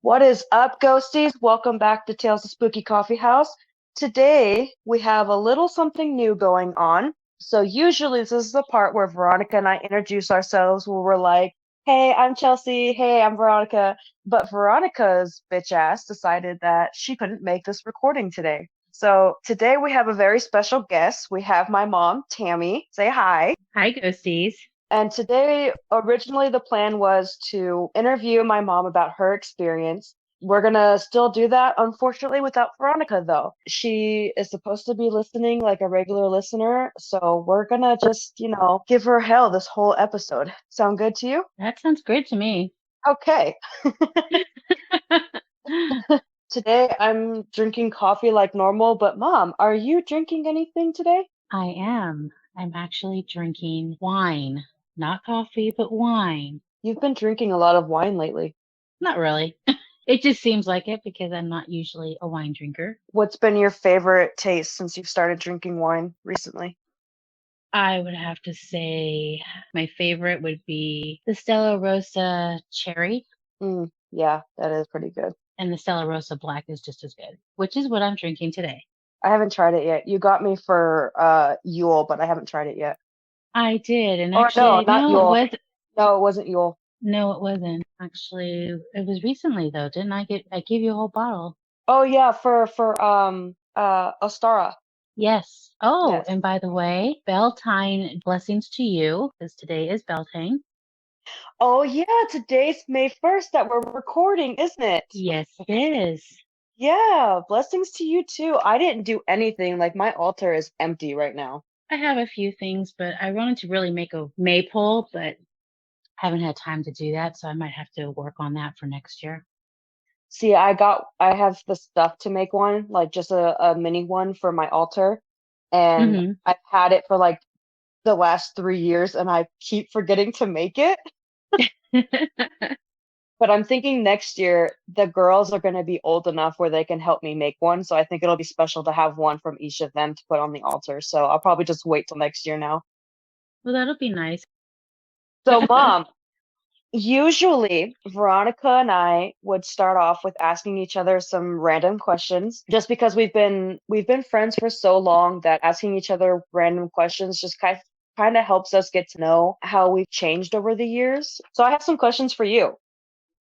What is up, Ghosties? Welcome back to Tales of Spooky Coffee House. Today, we have a little something new going on. So usually this is the part where Veronica and I introduce ourselves where we're like, hey, I'm Chelsea. Hey, I'm Veronica. But Veronica's bitch ass decided that she couldn't make this recording today. So today we have a very special guest. We have my mom, Tammy. Say hi. Hi, Ghosties. And today, originally, the plan was to interview my mom about her experience. We're gonna still do that, unfortunately, without Veronica, though. She is supposed to be listening like a regular listener, so we're gonna just, give her hell this whole episode. Sound good to you? That sounds great to me. Okay. Today, I'm drinking coffee like normal, but Mom, are you drinking anything today? I am. I'm actually drinking wine. Not coffee, but wine. You've been drinking a lot of wine lately. Not really. It just seems like it because I'm not usually a wine drinker. What's been your favorite taste since you've started drinking wine recently? I would have to say my favorite would be the Stella Rosa Cherry, Yeah, that is pretty good. and the Stella Rosa Black is just as good, which is what I'm drinking today. I haven't tried it yet. You got me for Yule, but I haven't tried it yet. I did, and Or no, actually, not Yule. No, it wasn't Yule. no, it wasn't. Actually, it was recently though, didn't I I gave you a whole bottle. Oh yeah, for Ostara. Yes. Oh, Yes. and by the way, Beltane blessings to you, because today is Beltane. Oh yeah, today's May 1st that we're recording, isn't it? Yes, it is. Yeah, blessings to you too. I didn't do anything. Like my altar is empty right now. I have a few things, but I wanted to really make a maypole, but haven't had time to do that, so I might have to work on that for next year. See, I have the stuff to make one, like just a mini one for my altar. And Hmm. I've had it for like the last 3 years and I keep forgetting to make it. But I'm thinking next year the girls are going to be old enough where they can help me make one. So I think it'll be special to have one from each of them to put on the altar. So I'll probably just wait till next year now. Well, that'll be nice. So, Mom, usually Veronica and I would start off with asking each other some random questions just because we've been friends for so long that asking each other random questions just kind of helps us get to know how we've changed over the years. So I have some questions for you.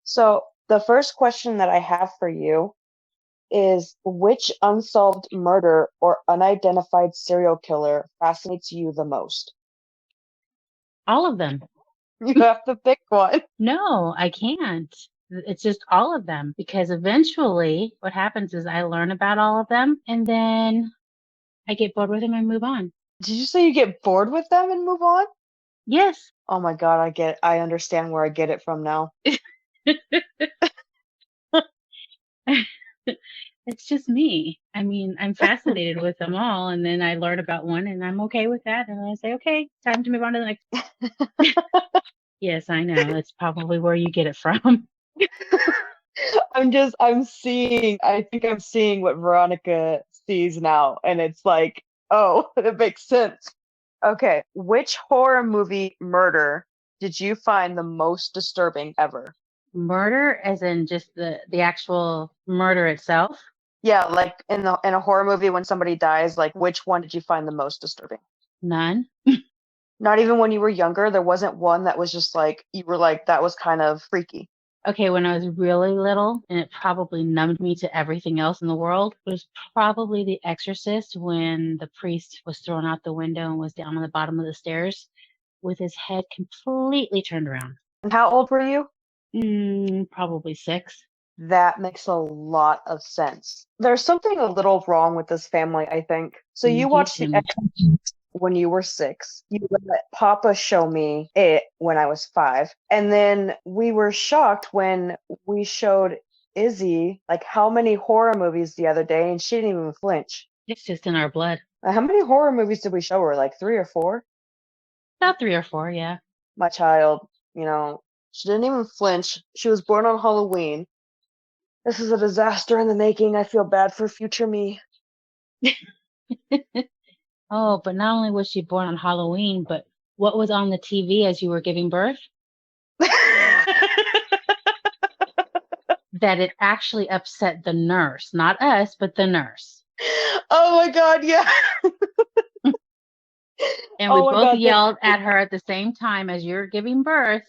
So the first question that I have for you is which unsolved murder or unidentified serial killer fascinates you the most? All of them. You have to pick one. No, I can't. It's just all of them because eventually what happens is I learn about all of them and then I get bored with them and move on. Did you say you get bored with them and move on? Yes. Oh my God, I understand where I get it from now. It's just me. I mean, I'm fascinated with them all, and then I learn about one, and I'm okay with that, and I say, okay, time to move on to the next. Yes, I know. That's probably where you get it from. I think I'm seeing what Veronica sees now, and it's like, oh, it makes sense. Okay, which horror movie murder did you find the most disturbing ever? Murder, as in just the actual murder itself. Yeah, like in a horror movie when somebody dies, like which one did you find the most disturbing? None. Not even when you were younger, there wasn't one that was just like you were like that was kind of freaky. Okay, when I was really little, and it probably numbed me to everything else in the world, it was probably The Exorcist when the priest was thrown out the window and was down on the bottom of the stairs with his head completely turned around. And how old were you? Probably 6. That makes a lot of sense. There's something a little wrong with this family, I think. So you You watched The tell me. Exorcist when you were 6. You let Papa show me it when I was 5. And then we were shocked when we showed Izzy like how many horror movies the other day and she didn't even flinch. It's just in our blood. How many horror movies did we show her? Like 3 or 4? About 3 or 4, yeah. My child, she didn't even flinch. She was born on Halloween. This is a disaster in the making. I feel bad for future me. Oh, but not only was she born on Halloween, but what was on the TV as you were giving birth? that it actually upset the nurse, not us, but the nurse. Oh my God, yeah. And we Oh my both God. yelled at her at the same time as you're giving birth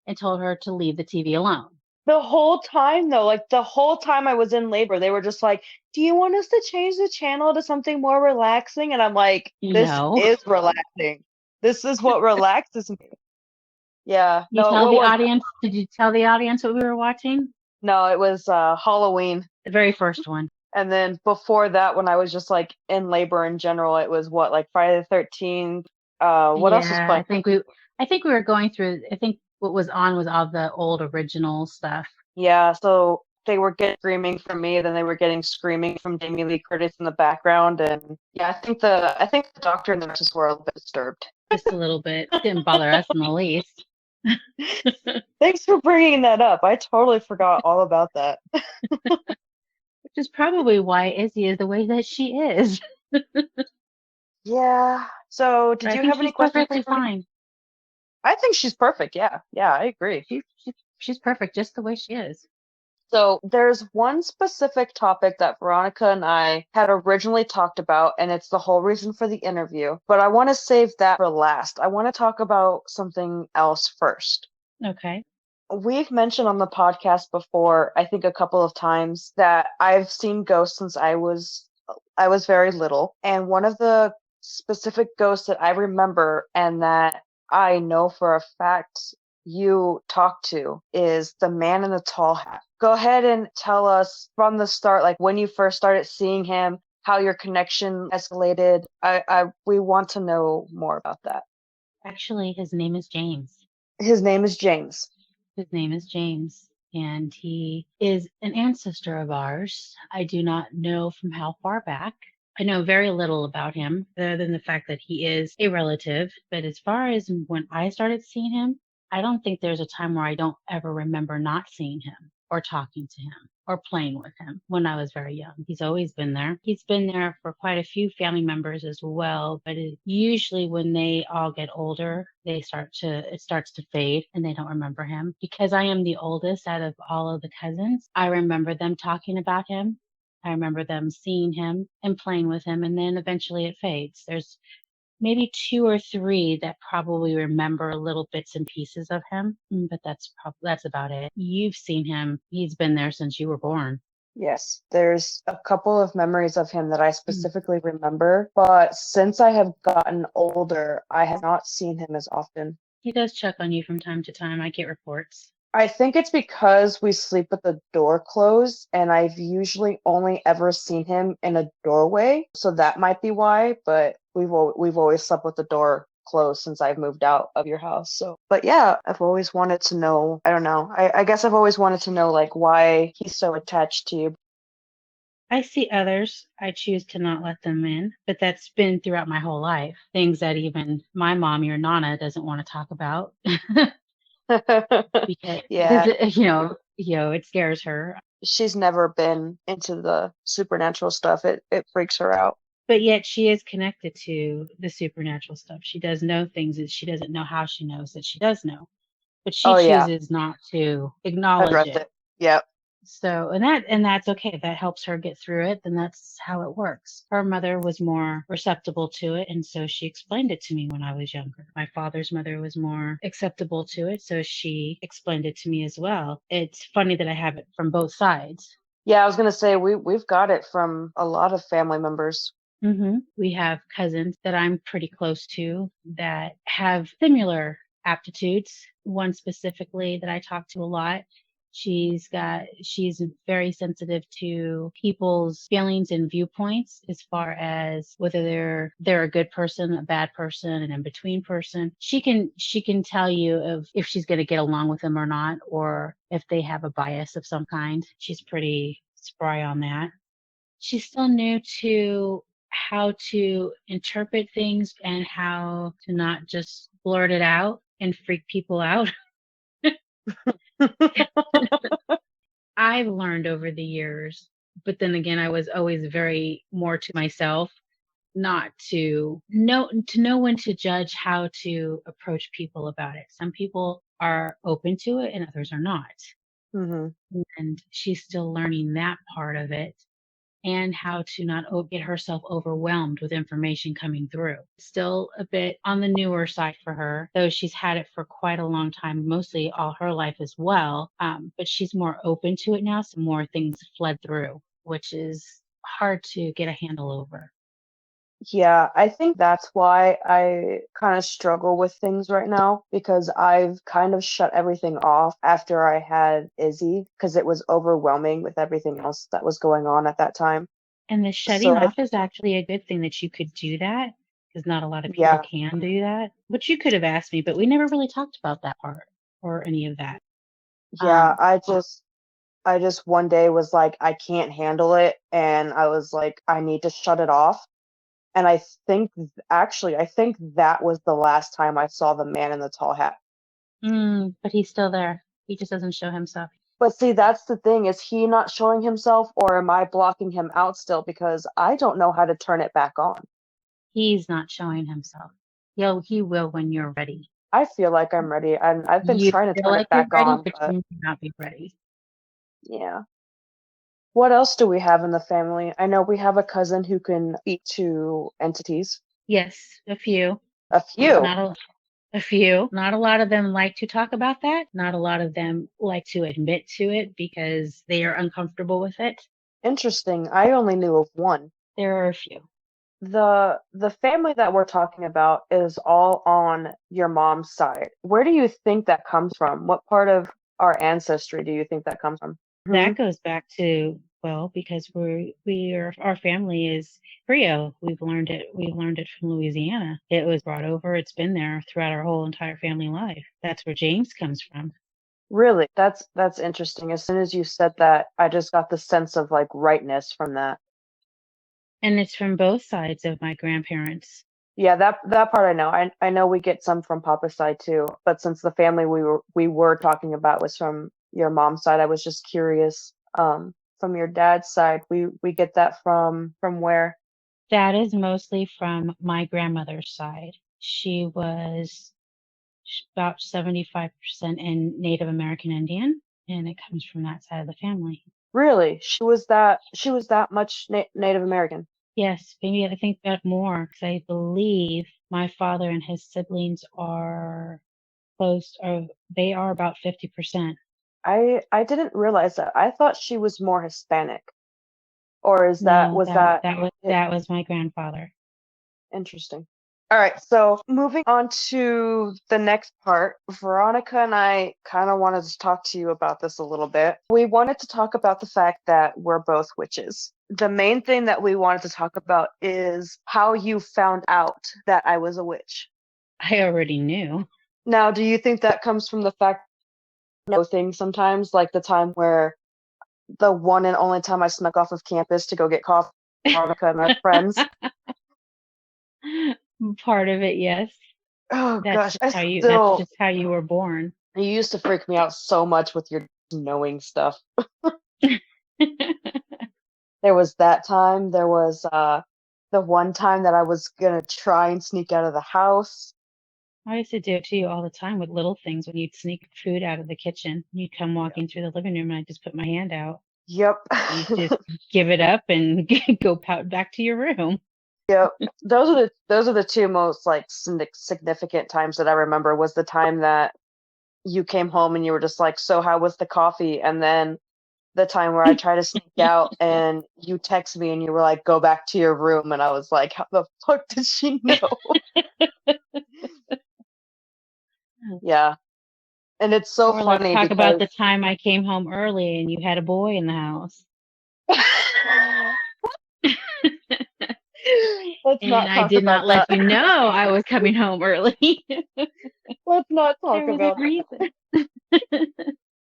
and told her to leave the TV alone. The whole time though, like the whole time I was in labor, they were just like, "Do you want us to change the channel to something more relaxing?" And I'm like, "This No. is relaxing. This is what relaxes me." Yeah. You No, tell what the was audience, did you tell the audience what we were watching? no, it was Halloween. The very first one. And then before that, when I was just like in labor in general, it was what, like Friday the 13th. What else was Yeah, playing? I think we were going through, I think what was on was all the old original stuff. Yeah, so they were getting screaming from me, then they were getting screaming from Jamie Lee Curtis in the background, and yeah, I think the doctor and the nurses were a little bit disturbed. Just a little bit. Didn't bother us in the least. Thanks for bringing that up. I totally forgot all about that. Which is probably why Izzy is the way that she is. Yeah. So, But did I you think have any she's questions perfectly for me? fine. I think she's perfect. Yeah. Yeah, I agree. She's perfect just the way she is. So there's one specific topic that Veronica and I had originally talked about, and it's the whole reason for the interview. But I want to save that for last. I want to talk about something else first. Okay. We've mentioned on the podcast before, I think a couple of times, that I've seen ghosts since I was very little. And one of the specific ghosts that I remember and that I know for a fact you talked to is the man in the tall hat. Go ahead and tell us from the start, like when you first started seeing him, how your connection escalated. We want to know more about that. Actually, his name is James. His name is James. His name is James, and he is an ancestor of ours. I do not know from how far back. I know very little about him, other than the fact that he is a relative. But as far as when I started seeing him, I don't think there's a time where I don't ever remember not seeing him or talking to him or playing with him when I was very young. He's always been there. He's been there for quite a few family members as well, but usually when they all get older, it starts to fade and they don't remember him. Because I am the oldest out of all of the cousins, I remember them talking about him. I remember them seeing him and playing with him, and then eventually it fades. There's maybe two or three that probably remember little bits and pieces of him, but that's about it. You've seen him. He's been there since you were born. Yes, there's a couple of memories of him that I Mm. specifically remember, but since I have gotten older, I have not seen him as often. He does check on you from time to time. I get reports. I think it's because we sleep with the door closed, and I've usually only ever seen him in a doorway, so that might be why, but we've always slept with the door closed since I've moved out of your house. So, but yeah, I've always wanted to know, I don't know. I guess I've always wanted to know like why he's so attached to you. I see others. I choose to not let them in, but that's been throughout my whole life. Things that even my mom, your Nana, doesn't want to talk about because Yeah, it scares her. she's never been into the supernatural stuff. It freaks her out. But yet she is connected to the supernatural stuff. She does know things that she doesn't know how she knows that she does know, but she Oh yeah, chooses not to acknowledge address it. it. Yep. So, and that's okay. If that helps her get through it, then that's how it works. Her mother was more receptible to it, and so she explained it to me when I was younger. My father's mother was more acceptable to it, so she explained it to me as well. It's funny that I have it from both sides. Yeah, I was gonna say we've got it from a lot of family members. We have cousins that I'm pretty close to that have similar aptitudes. One specifically that I talk to a lot. She's very sensitive to people's feelings and viewpoints as far as whether they're a good person, a bad person, an in between person. She can tell you if she's going to get along with them or not, or if they have a bias of some kind. She's pretty spry on that. She's still new to how to interpret things and how to not just blurt it out and freak people out. I've learned over the years, but then again, I was always very more to myself, not to know when to judge how to approach people about it. Some people are open to it and others are not. Hmm. and she's still learning that part of it and how to not get herself overwhelmed with information coming through. Still a bit on the newer side for her, though she's had it for quite a long time, mostly all her life as well. But she's more open to it now, so more things fled through, which is hard to get a handle over. Yeah, I think that's why I kind of struggle with things right now because I've kind of shut everything off after I had Izzy because it was overwhelming with everything else that was going on at that time. And the shutting So off is actually a good thing that you could do that because not a lot of people yeah, can do that, which you could have asked me, but we never really talked about that part or any of that. yeah, Um, I just one day was like, I can't handle it, and I was like, I need to shut it off. And I think that was the last time I saw the man in the tall hat. but he's still there. He just doesn't show himself. But see, that's the thing, is he not showing himself, or am I blocking him out still because I don't know how to turn it back on? He's not showing himself. He will when you're ready. I feel like I'm ready, and I've been You trying to feel turn it like you're back ready, on, but but you may not be ready. yeah. What else do we have in the family? I know we have a cousin who can speak to entities. Yes, a few. A few. Not a few. Not a lot of them like to talk about that. Not a lot of them like to admit to it because they are uncomfortable with it. Interesting. I only knew of one. There are a few. The family that we're talking about is all on your mom's side. Where do you think that comes from? What part of our ancestry do you think that comes from? Hmm. That goes back to, well, because our family is Creole. We've learned it from Louisiana. It was brought over, it's been there throughout our whole entire family life. That's where James comes from. Really? That's interesting. As soon as you said that, I just got the sense of like rightness from that. And it's from both sides of my grandparents. Yeah, that part I know. I know we get some from Papa's side too, but since the family we were talking about was from your mom's side, I was just curious. From your dad's side, we get that from where? That is mostly from my grandmother's side. She was about 75% in Native American Indian, and it comes from that side of the family. Really? She was that much Native American. Yes, maybe I think that more because I believe my father and his siblings are close, or they are about 50%. I didn't realize that. I thought she was more Hispanic. Or is that No, was that it? that was my grandfather. Interesting. All right, so moving on to the next part, Veronica and I kind of wanted to talk to you about this a little bit. We wanted to talk about the fact that we're both witches. The main thing that we wanted to talk about is how you found out that I was a witch. I already knew. Now, do you think that comes from the fact you know things sometimes, like the time where the one and only time I snuck off of campus to go get coffee with Veronica and my friends? Part of it, yes. Oh gosh, I That's still just how you were born. you used to freak me out so much with your knowing stuff. There was that time. There was the one time that I was gonna try and sneak out of the house. I used to do it to you all the time with little things when you'd sneak food out of the kitchen. You'd come Yep. walking through the living room and I'd just put my hand out. Yep. You'd just give it up and go pout back to your room. Yep. Those are the two most like significant times that I remember was the time that you came home and you were just like, so how was the coffee? And then the time where I tried to sneak out and you text me and you were like, go back to your room. And I was like, how the fuck did she know? Yeah. And it's so Or let's funny talk about because the time I came home early and you had a boy in the house. let's And not I talk did about not let that. you know I was coming home early. Let's not talk There was a about that. reason.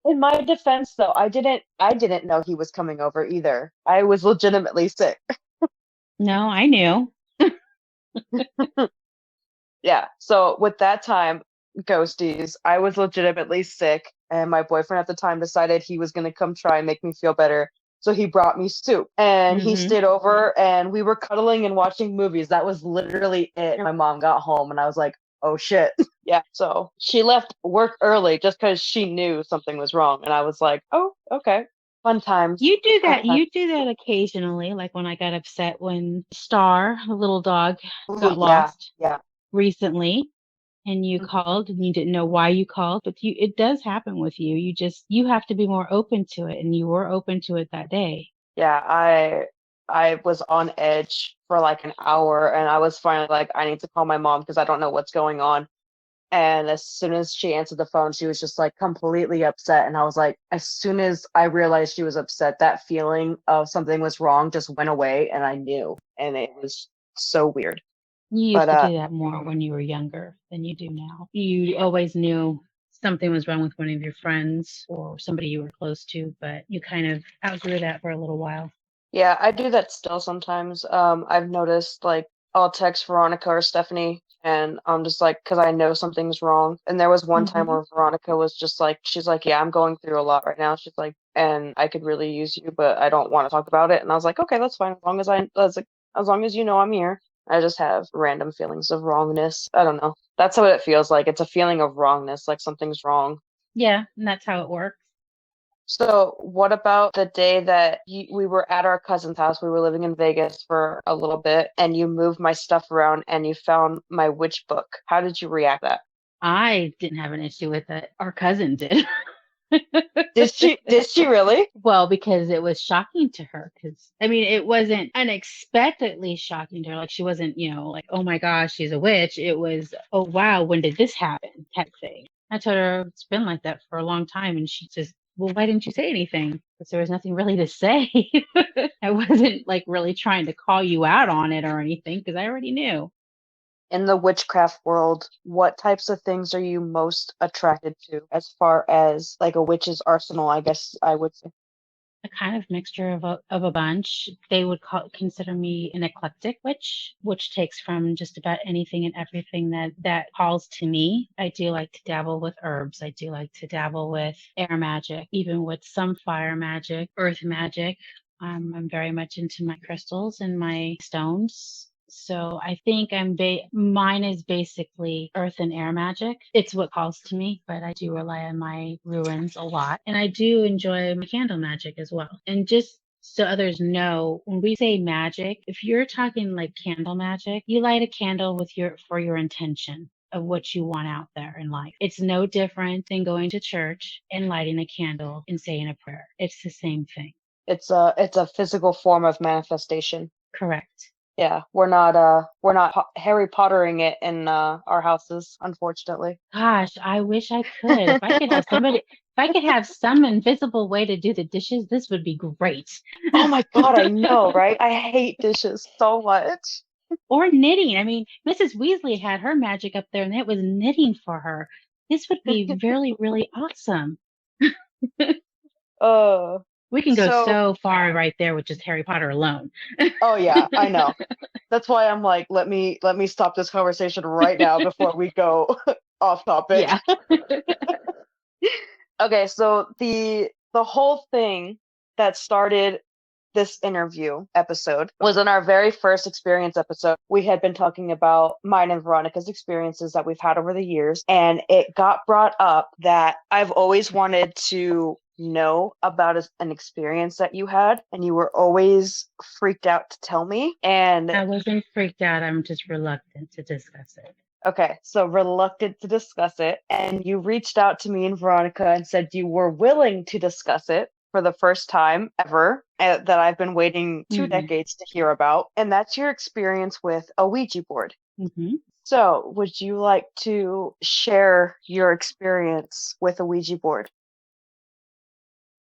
In my defense though, I didn't know he was coming over either. I was legitimately sick. No, I knew. Yeah. So with that time, ghosties, I was legitimately sick and my boyfriend at the time decided he was going to come try and make me feel better. So he brought me soup and he Hmm. stayed over and we were cuddling and watching movies. That was literally it. My mom got home and I was like, "Oh shit." Yeah, so she left work early just because she knew something was wrong, and I was like, "Oh, okay, fun times, You do fun that. times." You do that occasionally, like when I got upset when Star, the little dog, Ooh, got yeah, lost yeah, recently, and you mhm. called and you didn't know why you called, but it does happen with you. You have to be more open to it, and you were open to it that day. Yeah. I was on edge for like an hour, and I was finally like, I need to call my mom because I don't know what's going on. And as soon as she answered the phone, she was just like completely upset. And I was like, as soon as I realized she was upset, that feeling of something was wrong just went away, and I knew, and it was so weird. You But used to do that more when you were younger than you do now. You always knew something was wrong with one of your friends or somebody you were close to, but you kind of outgrew that for a little while. yeah, I do that still sometimes. I've noticed like I'll text Veronica or Stephanie, and I'm just like, because I know something's wrong. And there was one time Hmm. where Veronica was just like, she's like, yeah, I'm going through a lot right now. She's like, and I could really use you, but I don't want to talk about it. And I was like, okay, that's fine. As long as you know I'm here. I just have random feelings of wrongness. I don't know. That's what it feels like. It's a feeling of wrongness, like something's wrong. Yeah, and that's how it works. So, what about the day that we were at our cousin's house? We were living in Vegas for a little bit, and you moved my stuff around and you found my witch book. How did you react to that? I didn't have an issue with it. Our cousin did. Did she really? Well, because it was shocking to her. Because, I mean, it wasn't unexpectedly shocking to her. Like, she wasn't, like, oh my gosh, she's a witch. It was, oh wow, when did this happen? Type thing. I told her it's been like that for a long time. And she just, well, why didn't you say anything? Because there was nothing really to say. I wasn't like really trying to call you out on it or anything because I already knew. In the witchcraft world, what types of things are you most attracted to as far as like a witch's arsenal, I guess I would say? A kind of mixture of a bunch. They would consider me an eclectic witch, which takes from just about anything and everything that calls to me. I do like to dabble with herbs. I do like to dabble with air magic, even with some fire magic, earth magic. I'm very much into my crystals and my stones. So I think mine is basically earth and air magic. It's what calls to me, but I do rely on my ruins a lot. And I do enjoy my candle magic as well. And just so others know, when we say magic, if you're talking like candle magic, you light a candle for your intention of what you want out there in life. It's no different than going to church and lighting a candle and saying a prayer. It's the same thing. It's a physical form of manifestation. Correct. Yeah, we're not Harry Pottering it in our houses, unfortunately. Gosh, I wish I could. If I could have some invisible way to do the dishes, this would be great. Oh my God, I know, right? I hate dishes so much. Or knitting. I mean, Mrs. Weasley had her magic up there and it was knitting for her. This would be really, really awesome. Uh, We can go so, so far right there with just Harry Potter alone. oh yeah, I know. That's why I'm like, let me stop this conversation right now before we go off topic. Yeah. Okay, so the whole thing that started this interview episode was in our very first experience episode. We had been talking about mine and Veronica's experiences that we've had over the years, and it got brought up that I've always wanted to know about an experience that you had, and you were always freaked out to tell me. And I wasn't freaked out. I'm just reluctant to discuss it. okay, so reluctant to discuss it, and you reached out to me and Veronica and said you were willing to discuss it for the first time ever, that I've been waiting two Hmm. decades to hear about, and that's your experience with a Ouija board. Hmm. So, would you like to share your experience with a Ouija board?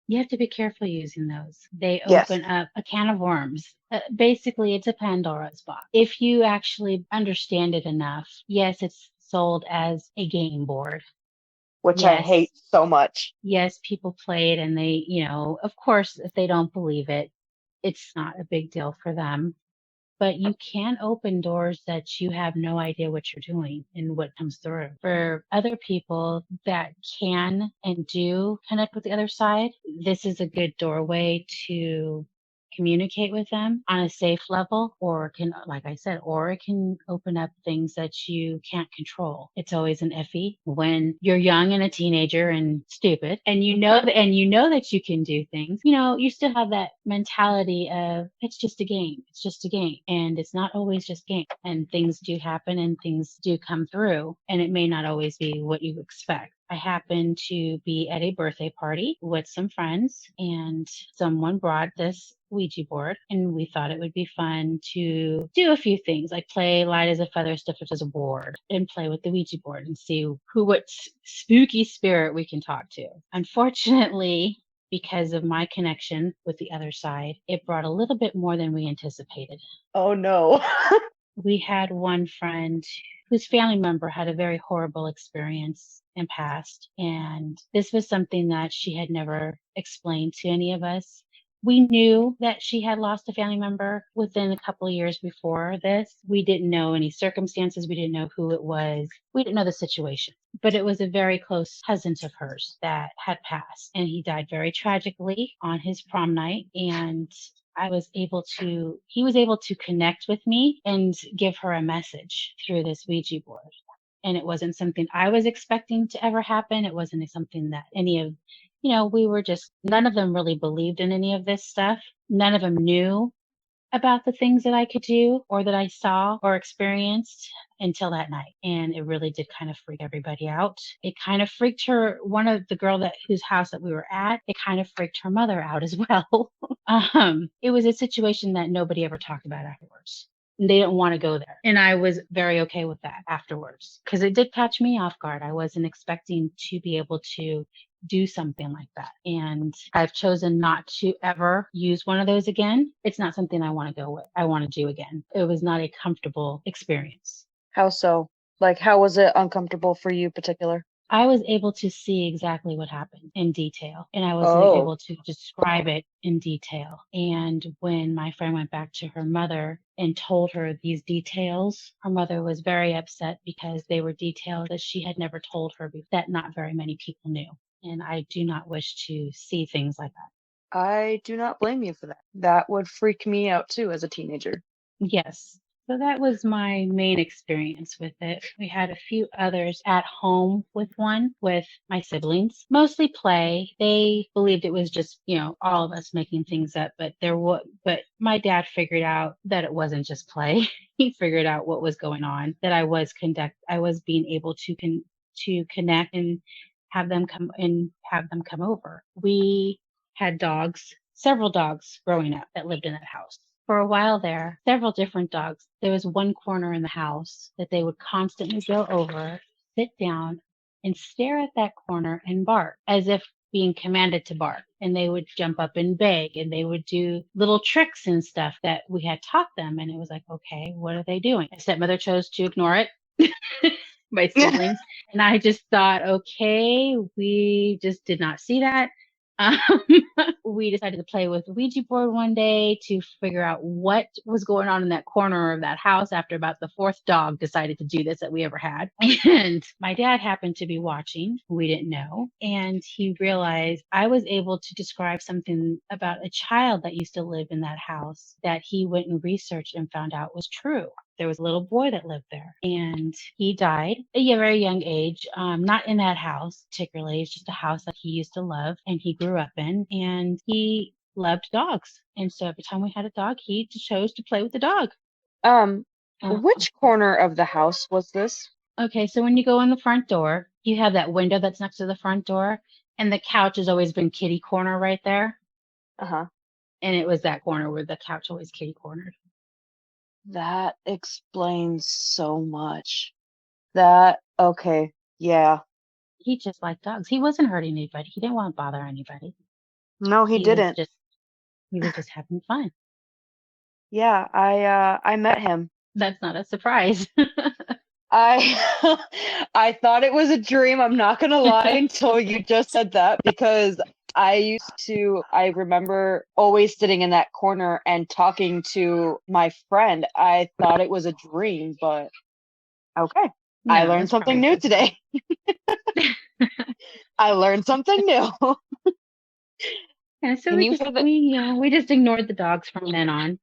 You have to be careful using those. They Yes, open up a can of worms. Basically, it's a Pandora's box. If you actually understand it enough, yes, it's sold as a game board. which I hate Yes, so much. yes, people play it and they, of course, if they don't believe it, it's not a big deal for them. But you can open doors that you have no idea what you're doing and what comes through. For other people that can and do connect with the other side, this is a good doorway to communicate with them on a safe level, or can, like I said, or it can open up things that you can't control. It's always an iffy when you're young and a teenager and stupid, and you know that you can do things. You still have that mentality of it's just a game. It's just a game, and it's not always just game. And things do happen, and things do come through, and it may not always be what you expect. I happened to be at a birthday party with some friends, and someone brought this Ouija board, and we thought it would be fun to do a few things like play light as a feather, stiff as a board, and play with the Ouija board and see what spooky spirit we can talk to. Unfortunately, because of my connection with the other side, it brought a little bit more than we anticipated. Oh no. We had one friend whose family member had a very horrible experience and passed. And this was something that she had never explained to any of us. We knew that she had lost a family member within a couple of years before this. We didn't know any circumstances. We didn't know who it was. We didn't know the situation. But it was a very close cousin of hers that had passed. And he died very tragically on his prom night. And he was able to connect with me and give her a message through this Ouija board. And it wasn't something I was expecting to ever happen. It wasn't something that none of them really believed in any of this stuff. None of them knew about the things that I could do or that I saw or experienced until that night. And it really did kind of freak everybody out. It kind of freaked one of the girl whose house that we were at, it kind of freaked her mother out as well. It was a situation that nobody ever talked about afterwards. They didn't want to go there. And I was very okay with that afterwards because it did catch me off guard. I wasn't expecting to be able to do something like that. And I've chosen not to ever use one of those again. It's not something I want to do again. It was not a comfortable experience. How so? Like, how was it uncomfortable for you particular? I was able to see exactly what happened in detail, and I was Oh. able to describe it in detail. And when my friend went back to her mother and told her these details, her mother was very upset because they were details that she had never told her that not very many people knew. And I do not wish to see things like that. I do not blame you for that. That would freak me out too as a teenager. Yes. So that was my main experience with it. We had a few others at home with my siblings, mostly play. They believed it was just, all of us making things up, but my dad figured out that it wasn't just play. He figured out what was going on, that I was being able to connect and have them come over. We had several dogs growing up that lived in that house. For a while there, several different dogs. There was one corner in the house that they would constantly go over, sit down, and stare at that corner and bark as if being commanded to bark. And they would jump up and beg, and they would do little tricks and stuff that we had taught them. And it was like, okay, what are they doing? My stepmother chose to ignore it. My siblings. And I just thought, okay, we just did not see that. We decided to play with the Ouija board one day to figure out what was going on in that corner of that house after about the fourth dog decided to do this that we ever had. And my dad happened to be watching. We didn't know. And he realized I was able to describe something about a child that used to live in that house that he went and researched and found out was true. There was a little boy that lived there, and he died at a very young age, not in that house particularly. It's just a house that he used to love and he grew up in, and he loved dogs. And so every time we had a dog, he chose to play with the dog. Which corner of the house was this? Okay, so when you go in the front door, you have that window that's next to the front door, and the couch has always been kitty corner right there. Uh-huh. And it was that corner where the couch always kitty cornered. That explains so much. Okay, yeah. He just liked dogs. He wasn't hurting anybody. He didn't want to bother anybody. No, he didn't. He was just having fun. Yeah, I met him. That's not a surprise. I I thought it was a dream, I'm not gonna lie, until you just said that, because I remember always sitting in that corner and talking to my friend. I thought it was a dream, but okay. No, I learned something new today. I learned something new. Yeah, so Can we you just for the we just ignored the dogs from then on.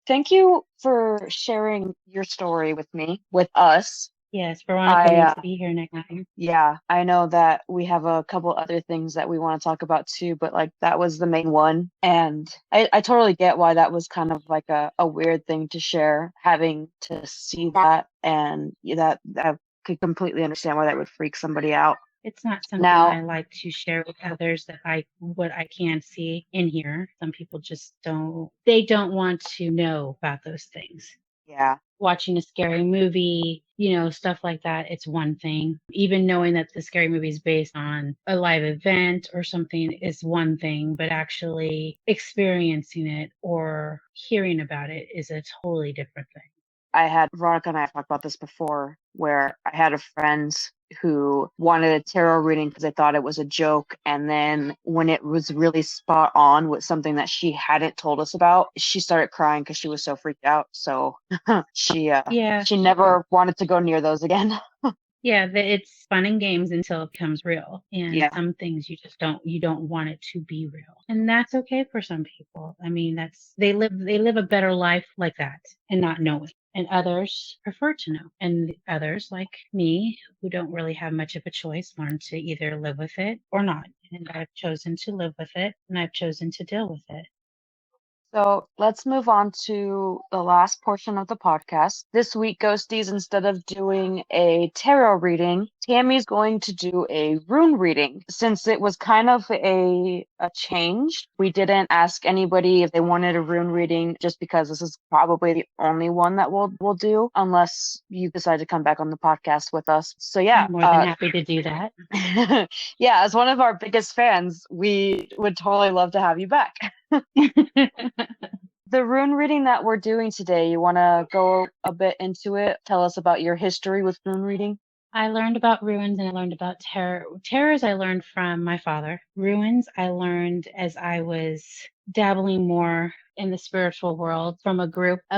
Thank you for sharing your story with us. Yes, Veronica I needs to be here next time. Yeah, I know that we have a couple other things that we want to talk about too, but like that was the main one. And I totally get why that was kind of like a weird thing to share, having to see that, and that could completely understand why that would freak somebody out. It's not something Now, I like to share with others that what I can see in here. Some people just don't want to know about those things. yeah, Watching a scary movie, stuff like that, it's one thing. Even knowing that the scary movie is based on a live event or something is one thing, but actually experiencing it or hearing about it is a totally different thing. I had Veronica and I have talked about this before, where I had a friend who wanted a tarot reading because they thought it was a joke, and then when it was really spot on with something that she hadn't told us about, she started crying because she was so freaked out. So Yeah. she never wanted to go near those again. Yeah, it's fun and games until it becomes real. And Yeah, some things you don't want it to be real. And that's okay for some people. I mean, they live a better life like that and not knowing. And others prefer to know. And others, like me, who don't really have much of a choice, learn to either live with it or not. And I've chosen to live with it, and I've chosen to deal with it. so let's move on to the last portion of the podcast. This week, Ghosties, instead of doing a tarot reading, Tammy's going to do a rune reading. Since it was kind of a change, we didn't ask anybody if they wanted a rune reading, just because this is probably the only one that we'll do, unless you decide to come back on the podcast with us. So yeah, I'm more than happy to do that. yeah, as one of our biggest fans, we would totally love to have you back. The rune reading that we're doing today, you want to go a bit into it? Tell us about your history with rune reading. I learned about ruins and I learned about terror. Terrors I learned from my father. Ruins I learned as I was dabbling more in the spiritual world from a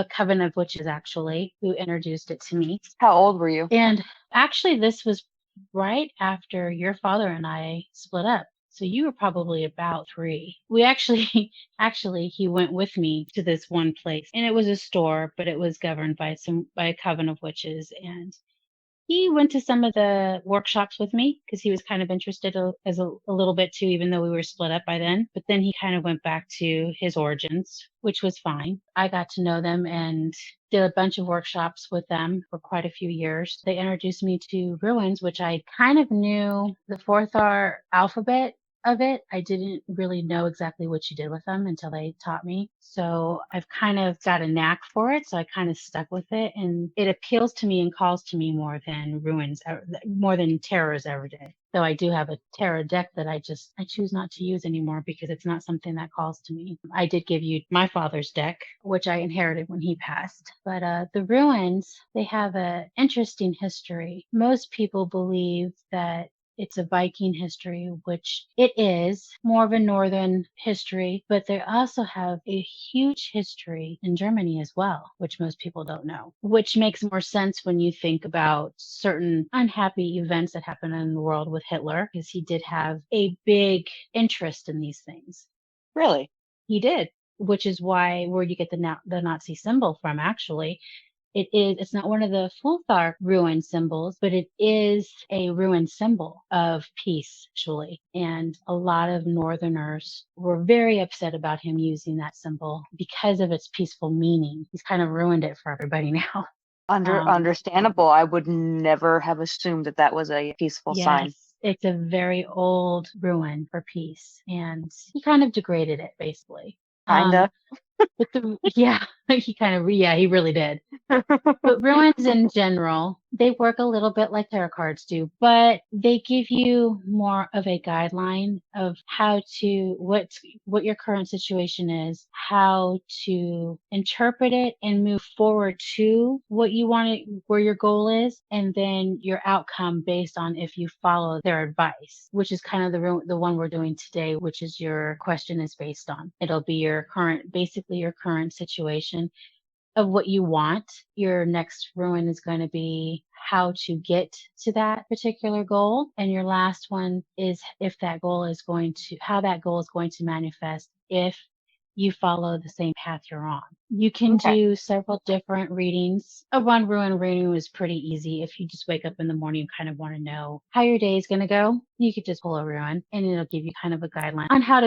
coven of witches actually, who introduced it to me. How old were you? And actually, this was right after your father and I split up. So you were probably about 3. We actually, actually, he went with me to this one place, and it was a store, but it was governed by a coven of witches, and he went to some of the workshops with me because he was kind of interested a little bit too, even though we were split up by then. But then he kind of went back to his origins, which was fine. I got to know them and did a bunch of workshops with them for quite a few years. They introduced me to ruins, which I kind of knew the fourth R alphabet of it. I didn't really know exactly what you did with them until they taught me. So I've kind of got a knack for it. So I kind of stuck with it, and it appeals to me and calls to me more than more than terrors ever did. Though I do have a tarot deck that I choose not to use anymore because it's not something that calls to me. I did give you my father's deck, which I inherited when he passed. But the ruins, they have a interesting history. Most people believe that it's a Viking history, which it is more of a northern history, but they also have a huge history in Germany as well, which most people don't know, which makes more sense when you think about certain unhappy events that happened in the world with Hitler, because he did have a big interest in these things. Really? He did, which is where you get the Nazi symbol from, actually. It's not one of the Fulthar ruin symbols, but it is a ruin symbol of peace, actually. And a lot of Northerners were very upset about him using that symbol because of its peaceful meaning. He's kind of ruined it for everybody now. Understandable. I would never have assumed that that was a peaceful sign. Yes, it's a very old ruin for peace, and he kind of degraded it, basically. Kinda. But he really did. But ruins in general, they work a little bit like tarot cards do, but they give you more of a guideline of what your current situation is, how to interpret it and move forward to what you want it, where your goal is, and then your outcome based on if you follow their advice, which is kind of the one we're doing today, which is your question is based on. It'll be basically your current situation, of what you want. Your next ruin is going to be how to get to that particular goal. And your last one is if that goal is going to, how that goal is going to manifest if you follow the same path you're on. You can Okay. do several different readings. A one ruin reading is pretty easy. If you just wake up in the morning and kind of want to know how your day is going to go, you could just pull a ruin and it'll give you kind of a guideline on how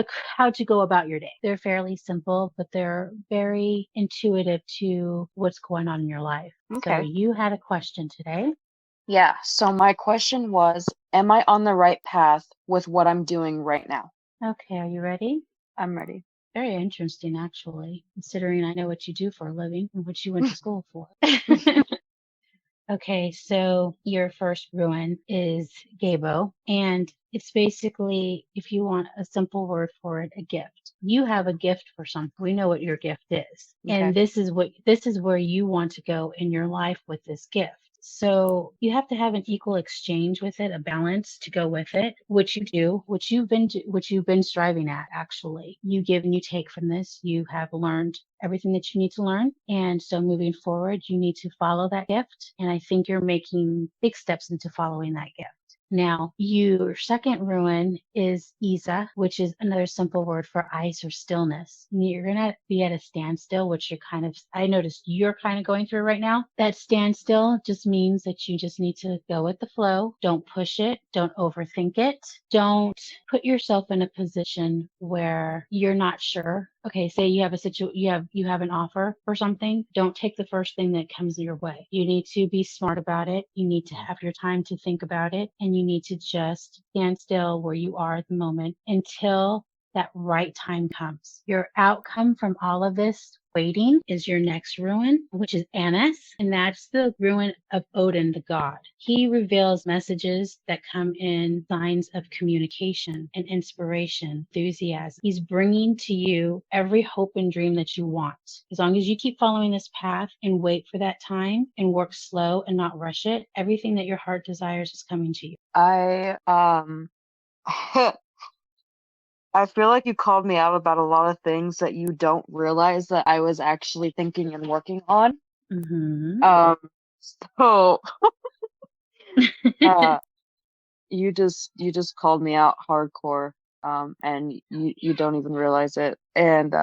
to go about your day. They're fairly simple, but they're very intuitive to what's going on in your life. So Okay. you had a question today. Yeah. So my question was, am I on the right path with what I'm doing right now? Okay, are you ready? I'm ready. Very interesting, actually, considering I know what you do for a living and what you went to school for. Okay, so your first ruin is Gabo, and it's basically, if you want a simple word for it, a gift. You have a gift for something. We know what your gift is. Okay. And this is where you want to go in your life with this gift. So you have to have an equal exchange with it, a balance to go with it, which you do, which you've been striving at, actually. You give and you take from this. You have learned everything that you need to learn. And so moving forward, you need to follow that gift. And I think you're making big steps into following that gift. Now, your second ruin is Isa, which is another simple word for ice or stillness. You're going to be at a standstill, which I noticed you're kind of going through right now. That standstill just means that you just need to go with the flow. Don't push it. Don't overthink it. Don't put yourself in a position where you're not sure. Okay, say you have you have an offer for something. Don't take the first thing that comes your way. You need to be smart about it. You need to have your time to think about it, and you need to just stand still where you are at the moment until that right time comes. Your outcome from all of this waiting is your next ruin, which is Annis, and that's the ruin of Odin, the god. He reveals messages that come in signs of communication and inspiration, enthusiasm. He's bringing to you every hope and dream that you want. As long as you keep following this path and wait for that time and work slow and not rush it, everything that your heart desires is coming to you. I I feel like you called me out about a lot of things that you don't realize that I was actually thinking and working on. Mm-hmm. So uh you just called me out hardcore. And you don't even realize it. And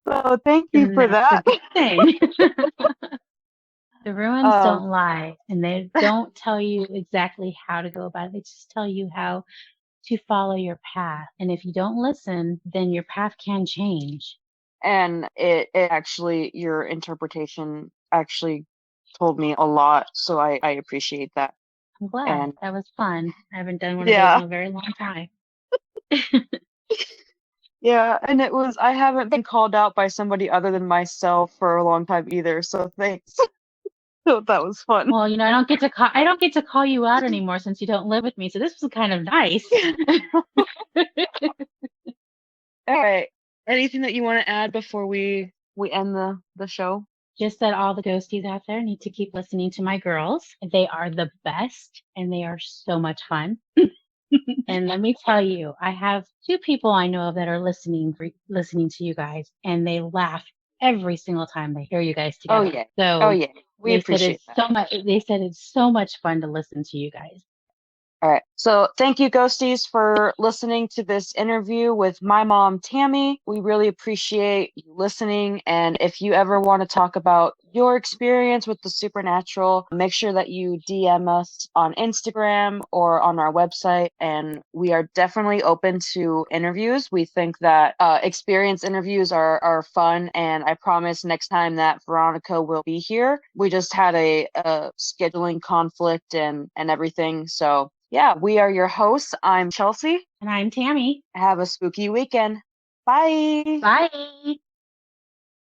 so thank you And for that's a that. good thing. The ruins Um don't lie, and they don't tell you exactly how to go about it. They just tell you how to follow your path. And if you don't listen, then your path can change. and it actually, your interpretation actually told me a lot, so I appreciate that. I'm glad. And That was fun. I haven't done one of those yeah. in a very long time. Yeah, and I haven't been called out by somebody other than myself for a long time either, so thanks. So that was fun. Well, I don't get to call you out anymore since you don't live with me. So this was kind of nice. All right. Anything that you want to add before we end the show? Just that all the ghosties out there need to keep listening to my girls. They are the best and they are so much fun. And let me tell you, I have two people I know of that are listening to you guys, and they laugh every single time they hear you guys Oh together. yeah. Oh So yeah. We appreciate that. they said it's so much fun to listen to you guys. All right. So thank you, Ghosties, for listening to this interview with my mom, Tammy. We really appreciate you listening. And if you ever want to talk about your experience with the supernatural, make sure that you DM us on Instagram or on our website. And we are definitely open to interviews. We think that experience interviews are fun. And I promise next time that Veronica will be here. We just had a scheduling conflict and everything. So yeah, we are your hosts. I'm Chelsea. And I'm Tammy. Have a spooky weekend. Bye. Bye.